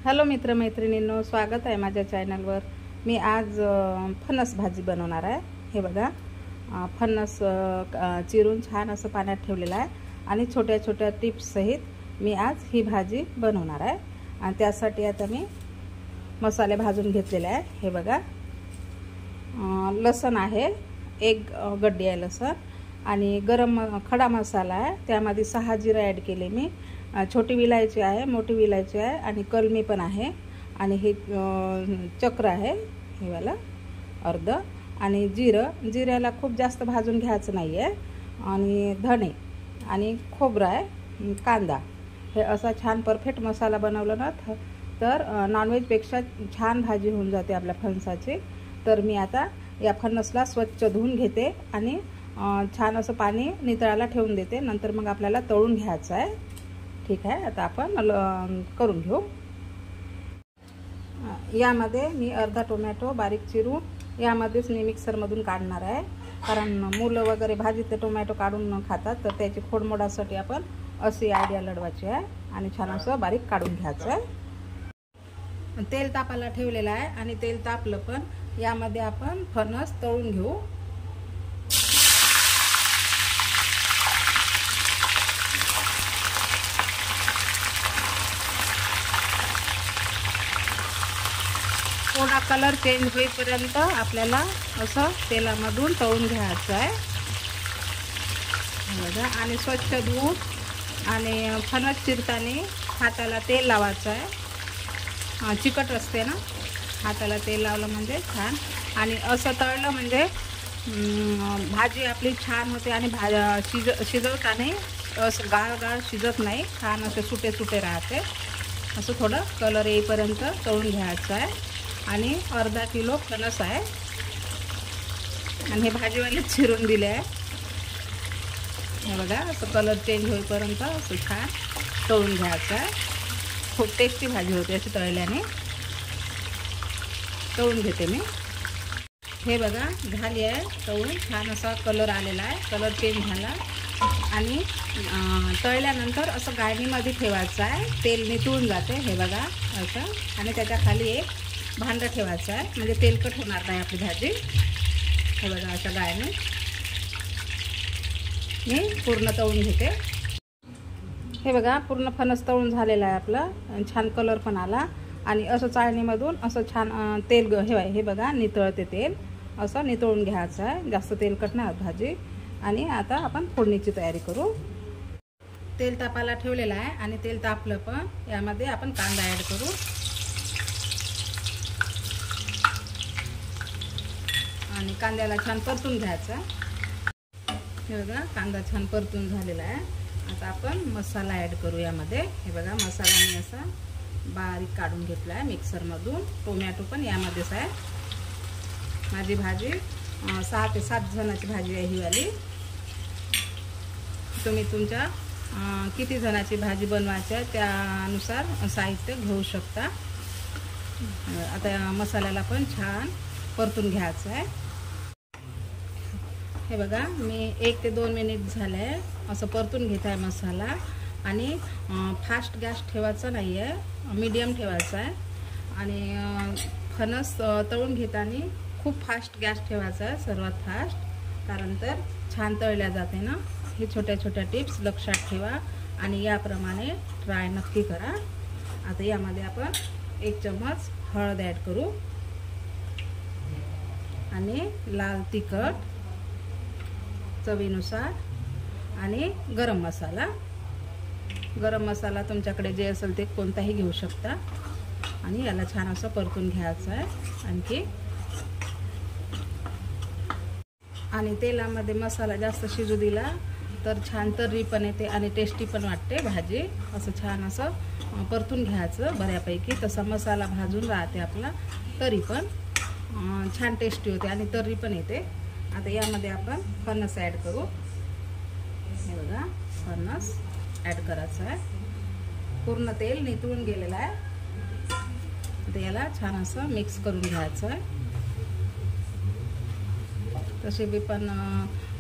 Hello मित्रमैत्रिणींनो, स्वागत आहे माझ्या चॅनलवर। मी आज फणस भाजी बनवणार आहे। हे बघा, फणस चिरून छान असं पाण्यात ठेवलेलं आहे आणि छोट्या छोट्या टिप्स सहित मी आज ही भाजी बनवणार आहे। आणि त्यासाठी आता मी मसाले भाजून घेतलेले आहे। हे बघा, लसण आहे, एक गड्डी आहे लसण, आणि गरम खडा मसाला आहे, त्यामध्ये 6 जिरे ॲड केले मी। छोटी विलायची आहे, मोठी विलायची आहे, आणि कलमी पण आहे, आणि हे चक्र आहे हे वाला अर्ध, आणि जिऱ्याला खूप जास्त भाजून घ्यायचं नाही आहे, आणि धणे आणि खोबरं आहे, कांदा। हे असा छान परफेक्ट मसाला बनवला ना तर नॉनव्हेजपेक्षा छान भाजी होऊन जाते आपल्या फणसाची। तर मी आता या फणसला स्वच्छ धुवून घेते आणि छान असं पाणी नितळायला ठेवून देते, नंतर मग आपल्याला तळून घ्यायचं आहे। ठीक आहे, आता आपण करून घेऊ। यामध्ये मी अर्धा टोमॅटो बारीक चिरून यामध्येच मी मिक्सरमधून काढणार आहे, कारण मुलं वगैरे भाजीत ते टोमॅटो काढून न खातात, तर त्याची खोडमोडासाठी आपण अशी आयडिया लढवायची आहे आणि छान असं बारीक काढून घ्यायचं आहे। तेल तापायला ठेवलेलं आहे आणि तेल तापलं पण यामध्ये आपण फणस तळून घेऊ। थोडा कलर चेंज होईपर्यंत आपल्याला असं तेलामधून तळून घ्यायचं आहे। बघा, आणि स्वच्छ धुवून आणि फणस चिरताना हाताला तेल लावायचं आहे। चिकट असते ना, हाताला तेल लावलं म्हणजे छान, आणि असं तळलं म्हणजे भाजी आपली छान होते, आणि शिजवताना असं गाळ शिजत नाही, छान असे सुटे सुटे राहते। असं थोडं कलर येईपर्यंत तळून घ्यायचं आहे। आणि अर्धा किलो फणस आहे, आणि हे भाजीवाले चिरून दिले आहे। हे बघा, असं कलर चेंज होईपर्यंत असं छान तळून घ्यायचं आहे। खूप टेस्टी भाजी होते अशी तळल्याने। तळून घेते मी। हे बघा, झाली आहे तळून, छान असा कलर आलेला आहे, कलर चेंज झाला। आणि तळल्यानंतर असं गाळणीमध्ये ठेवायचं आहे, तेल नितळून जाते। हे बघा असं, आणि त्याच्या खाली एक भांडं ठेवायचं आहे, म्हणजे तेलकट होणार नाही आपली भाजी। हे बघा, अशा गाळणी मी पूर्ण तळून घेते। हे बघा, पूर्ण फणस तळून झालेला आहे आपलं, छान कलर पण आला, आणि असं चाळणीमधून असं छान तेल हे बघा नितळते तेल, असं नितळून घ्यायचं आहे, जास्त तेलकट नाही भाजी। आणि आता आपण फोडणीची तयारी करू। तेल तापायला ठेवलेलं आहे, आणि तेल तापलं पण यामध्ये आपण कांदा ॲड करू। आणि कांद्याला छान परतून घ्यायचा। हे बघा, कांदा छान परतून झालेला आहे। आता आपण मसाला ॲड करू यामध्ये। हे बघा, मसाला मी असा बारीक काढून घेतला आहे मिक्सरमधून। टोमॅटो पण यामध्येच आहे। माझी भाजी 6 ते 7 जणांची भाजी आहे ही वाली। तुम्ही तुमच्या किती जणांची भाजी बनवायची आहे त्यानुसार साहित्य घेऊ शकता। आता मसाल्याला पण छान परतून घ्यायचं आहे। हे बघा, मी 1 ते 2 मिनिट झाले असं परतून घेत आहे मसाला। आणि फास्ट गॅस ठेवायचा नाही आहे, मीडियम ठेवायचा आहे। आणि फणस तळून घेताना खूप फास्ट गॅस ठेवायचा आहे, सर्वात फास्ट, कारण तर छान तळल्या जाते ना। हे छोट्या छोट्या टिप्स लक्षात ठेवा आणि याप्रमाणे ट्राय नक्की करा। आता यामध्ये आपण 1 चम्मच हळद ॲड करू, आणि लाल तिखट चवीनुसार, आणि गरम मसाला तुमच्याकडे जे असेल ते कोणताही घेऊ शकता। आणि याला छान असं परतून घ्यायचं आहे आणखी। आणि तेलामध्ये मसाला जास्त शिजू दिला तर छान तर्री पण येते आणि टेस्टी पण वाटते भाजी। असं छान असं परतून घ्यायचं बऱ्यापैकी, तसा मसाला भाजून राहते आपला, तरी पण छान टेस्टी होते आणि तर्री पण येते। आता यामध्ये आपण फणस ॲड करू। हे बघा, फणस ॲड करायचं आहे। पूर्ण तेल नितळून गेलेलं आहे, आता याला छान असं मिक्स करून घ्यायचं आहे। तसे बी पण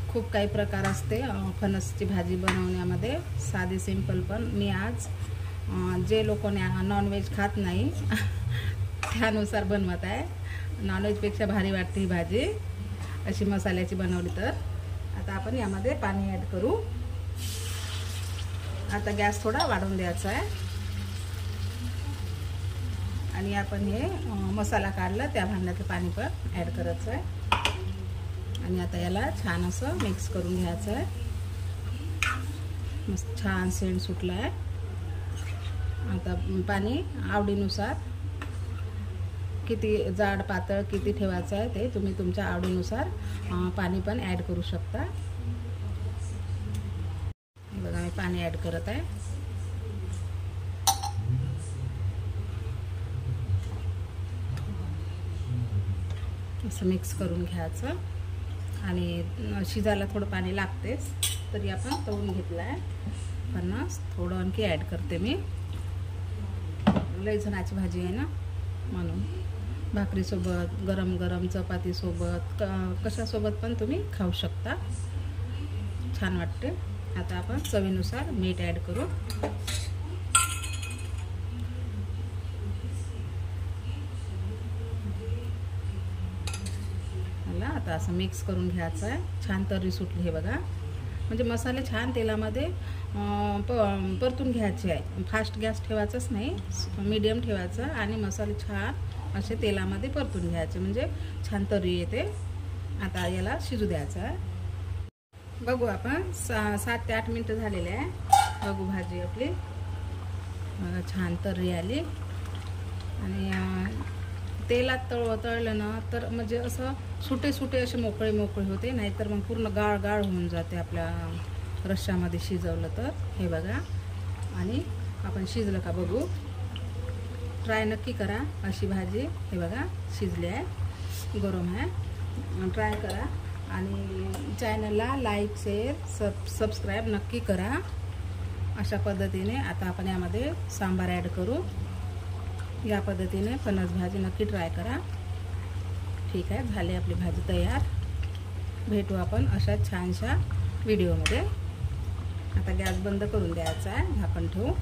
खूप काही प्रकार असते फणसची भाजी बनवण्यामध्ये, साधी सिंपल, पण मी आज जे लोक नॉनव्हेज खात नाही त्यानुसार बनवत आहे. नॉनव्हेजपेक्षा भारी वाटते ही भाजी अशी मसाल्याची बनवली तर. आता आपण यामध्ये पाणी ॲड करू. आता गॅस थोडा वाढवून द्यायचा आहे आणि आपण हे मसाला काढला त्या भांड्याचं पाणी पण ॲड करायचं आहे आणि आता याला छान असं मिक्स करून घ्यायचं आहे. मस्त छान सेंट सुटला आहे. आता पाणी आवडीनुसार किती जाड पातळ किती ठेवायचं आहे ते तुम्ही तुमच्या आवडीनुसार पाणी पण ॲड करू शकता. बघा मी पाणी ॲड करत आहे. असं मिक्स करून घ्यायचं आणि शिजायला थोडं पाणी लागतेच तरी आपण तळून घेतलं आहे. पण थोडं आणखी ॲड करते मी. लई जणाची भाजी आहे ना म्हणून. भाकरीसोबत गरम गरम चपातीसोबत कशासोबत पण तुम्ही खाऊ शकता. छान वाटते. आता आपण चवीनुसार मीठ ॲड करू. मला आता असं मिक्स करून घ्यायचं आहे. छान तर्री सुटली हे बघा. म्हणजे मसाले छान तेलामध्ये परतून घ्यायचे आहे. फास्ट गॅस ठेवायचाच नाही, मीडियम ठेवायचा आणि मसाले छान असे तेलामध्ये परतून घ्यायचे म्हणजे छान तर्री येते. आता याला शिजू द्यायचं आहे. बघू आपण 7 ते 8 मिनटं झालेले आहे. बघू भाजी आपली बघा छान तर्री आली आणि तेलात तळलं ना तर म्हणजे असं सुटे सुटे असे मोकळे मोकळे होते. नाहीतर मग पूर्ण गाळ गाळ होऊन जाते आपल्या रश्श्यामध्ये शिजवलं तर. हे बघा आणि आपण शिजलं का बघू. ट्राय नक्की करा अशी भाजी. हे बघा शिजली आहे, गरम आहे. ट्राय करा आणि चॅनलला लाईक शेअर सबस्क्राईब नक्की करा. अशा पद्धतीने आता आपण यामध्ये सांबार ॲड करू. या पद्धतीने फणस भाजी नक्की ट्राय करा. ठीक आहे, झाली आपली भाजी तयार. भेटू आपण अशा छानशा व्हिडिओमध्ये. आता गॅस बंद करून द्यायचा आहे, झाकण ठेवू.